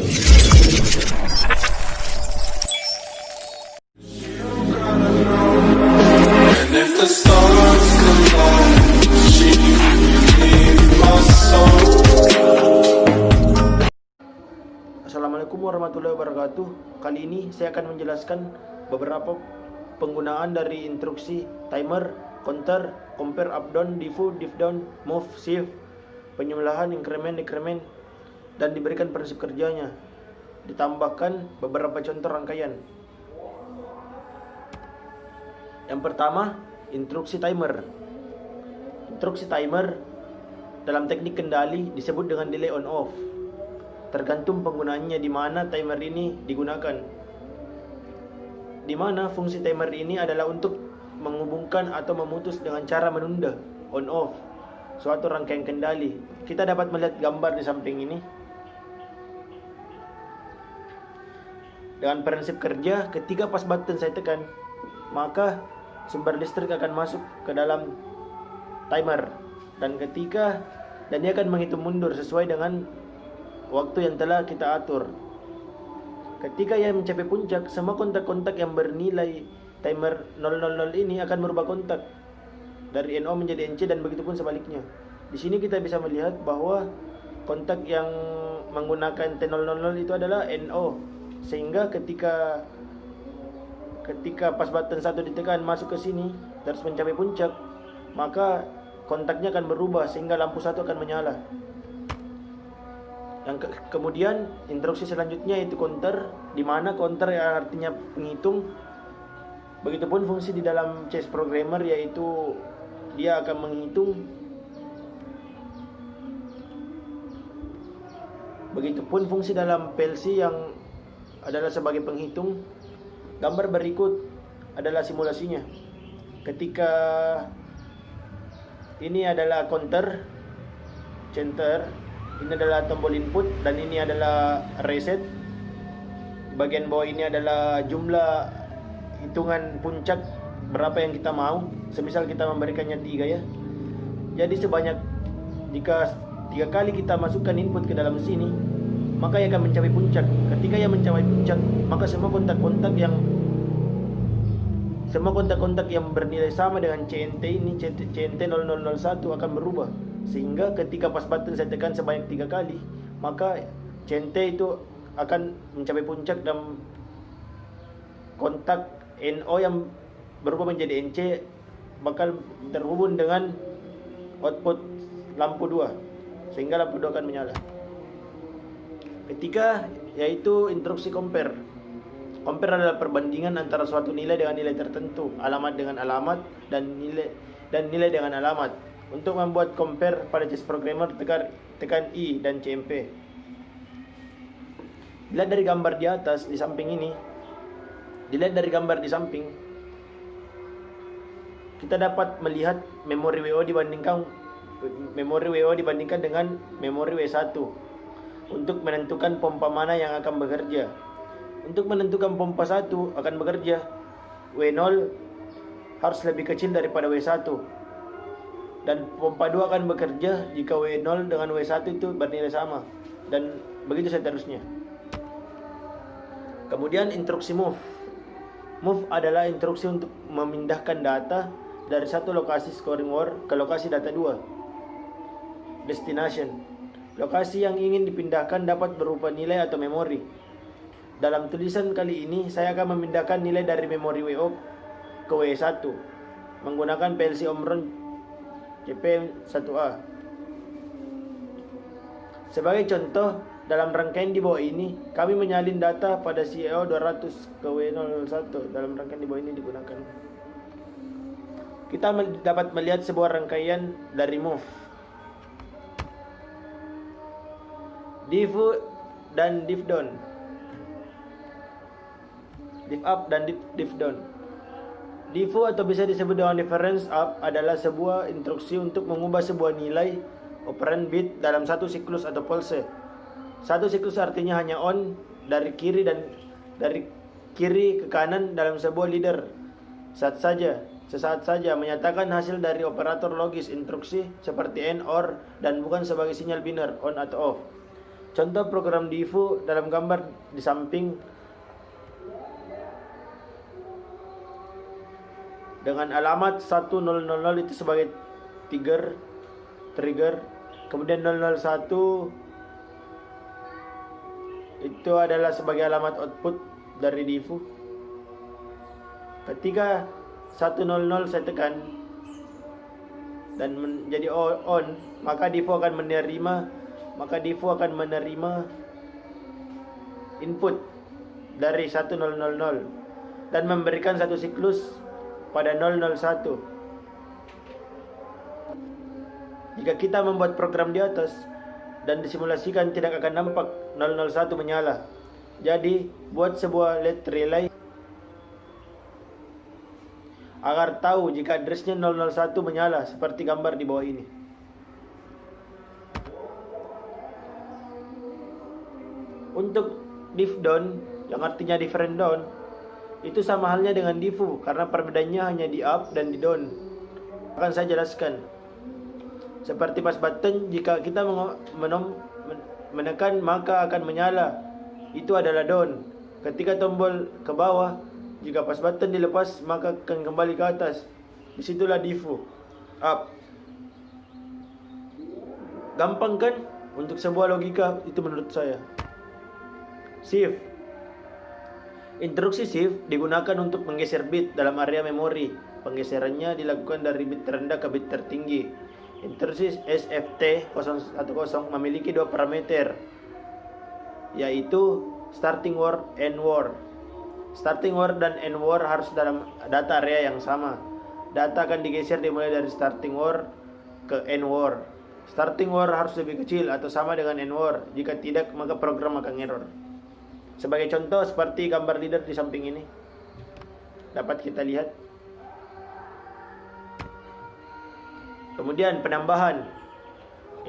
Assalamualaikum warahmatullahi wabarakatuh. Kali ini saya akan menjelaskan beberapa penggunaan dari instruksi timer, counter, compare up down, defu, diff down, move, shift, penjumlahan, increment, decrement, dan diberikan prinsip kerjanya. Ditambahkan beberapa contoh rangkaian. Yang pertama, instruksi timer. Instruksi timer dalam teknik kendali disebut dengan delay on off. Tergantung penggunaannya di mana timer ini digunakan. Di mana fungsi timer ini adalah untuk menghubungkan atau memutus dengan cara menunda on off suatu rangkaian kendali. Kita dapat melihat gambar di samping ini. Dengan prinsip kerja, ketika pas button saya tekan, maka sumber listrik akan masuk ke dalam timer dan dia akan menghitung mundur sesuai dengan waktu yang telah kita atur. Ketika ia mencapai puncak, semua kontak-kontak yang bernilai timer 000 ini akan merubah kontak dari NO menjadi NC dan begitu pun sebaliknya. Di sini kita bisa melihat bahwa kontak yang menggunakan T000 itu adalah NO, sehingga ketika pas button 1 ditekan masuk ke sini terus mencapai puncak, maka kontaknya akan berubah sehingga lampu 1 akan menyala. Kemudian instruksi selanjutnya yaitu counter, di mana counter artinya penghitung. Begitupun fungsi di dalam chess programmer, yaitu dia akan menghitung. Begitupun fungsi dalam PLC yang adalah sebagai penghitung. Gambar berikut adalah simulasinya. Ketika ini adalah counter, ini adalah tombol input dan ini adalah reset. Bagian bawah ini adalah jumlah hitungan puncak berapa yang kita mau. Semisal kita memberikannya 3 ya. Jadi jika 3 kali kita masukkan input ke dalam sini, maka ia akan mencapai puncak. Ketika ia mencapai puncak, maka semua kontak-kontak yang bernilai sama dengan CNT ini, CNT 0001 akan berubah. Sehingga ketika pas button saya tekan sebanyak 3 kali, maka CNT itu akan mencapai puncak dan kontak NO yang berubah menjadi NC bakal terhubung dengan output lampu 2, sehingga lampu 2 akan menyala. Ketiga yaitu instruksi compare. Compare adalah perbandingan antara suatu nilai dengan nilai tertentu, alamat dengan alamat, dan nilai dengan alamat. Untuk membuat compare pada chess programmer, tekan I dan CMP. Dilihat dari gambar di atas di samping ini, kita dapat melihat memori WO dibandingkan dengan memori W1 untuk menentukan pompa mana yang akan bekerja. Untuk menentukan pompa 1 akan bekerja, W0 harus lebih kecil daripada W1. Dan pompa 2 akan bekerja jika W0 dengan W1 itu bernilai sama, dan begitu seterusnya. Kemudian instruksi move. Move adalah instruksi untuk memindahkan data dari satu lokasi scoring war ke lokasi data 2. Destination. Lokasi yang ingin dipindahkan dapat berupa nilai atau memori. Dalam tulisan kali ini saya akan memindahkan nilai dari memori WO ke W1 menggunakan PLC Omron CP1A. Sebagai contoh, dalam rangkaian di bawah ini, kami menyalin data pada CEO 200 ke W01. Dalam rangkaian di bawah ini digunakan. Kita dapat melihat sebuah rangkaian dari move, diff dan diff down, diff up dan diff down. Diffu atau bisa disebut dengan difference up adalah sebuah instruksi untuk mengubah sebuah nilai operand bit dalam satu siklus atau pulse. Satu siklus artinya hanya on dari kiri ke kanan dalam sebuah leader. Sesaat saja menyatakan hasil dari operator logis instruksi seperti AND, OR, dan bukan sebagai sinyal biner on atau off. Contoh program divu dalam gambar di samping dengan alamat 1000 itu sebagai trigger, kemudian 001 itu adalah sebagai alamat output dari divu. Ketika 100 saya tekan dan menjadi on, maka divu akan menerima input dari 1000 dan memberikan satu siklus pada 001. Jika kita membuat program di atas dan disimulasikan, tidak akan nampak 001 menyala. Jadi buat sebuah LED relay agar tahu jika addressnya 001 menyala, seperti gambar di bawah ini. Untuk div down, yang artinya different down, itu sama halnya dengan divu, karena perbedaannya hanya di up dan di down. Akan saya jelaskan. Seperti pas button, jika kita menekan maka akan menyala, itu adalah down. Ketika tombol ke bawah, jika pas button dilepas maka akan kembali ke atas, disitulah divu, up. Gampang kan untuk sebuah logika itu menurut saya. Shift. Instruksi shift digunakan untuk menggeser bit dalam area memori. Penggeserannya dilakukan dari bit terendah ke bit tertinggi. Instruksi SFT 010 memiliki dua parameter, yaitu starting word, end word. Starting word dan end word harus dalam data area yang sama. Data akan digeser dimulai dari starting word ke end word. Starting word harus lebih kecil atau sama dengan end word. Jika tidak, maka program akan error. Sebagai contoh seperti gambar leader di samping ini, dapat kita lihat. Kemudian penambahan.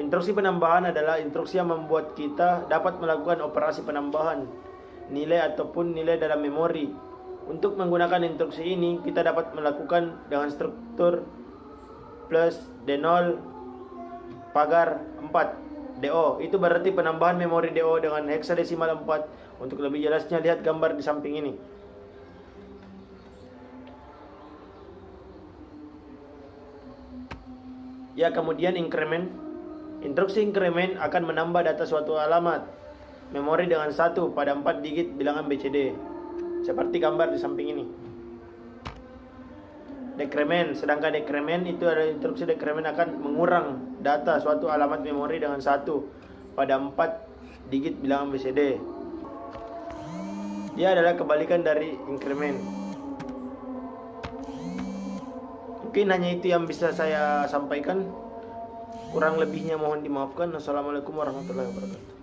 Instruksi penambahan adalah instruksi yang membuat kita dapat melakukan operasi penambahan nilai ataupun nilai dalam memori. Untuk menggunakan instruksi ini, kita dapat melakukan dengan struktur plus D0 pagar 4 DO. Itu berarti penambahan memori DO dengan heksadesimal 4. Untuk lebih jelasnya, lihat gambar di samping ini. Ya, kemudian increment. Instruksi increment akan menambah data suatu alamat memori dengan 1 pada 4 digit bilangan BCD, seperti gambar di samping ini. Decrement, sedangkan decrement itu adalah instruksi decrement akan mengurang data suatu alamat memori dengan 1 pada 4 digit bilangan BCD. Dia adalah kebalikan dari increment. Mungkin hanya itu yang bisa saya sampaikan. Kurang lebihnya mohon dimaafkan. Assalamualaikum warahmatullahi wabarakatuh.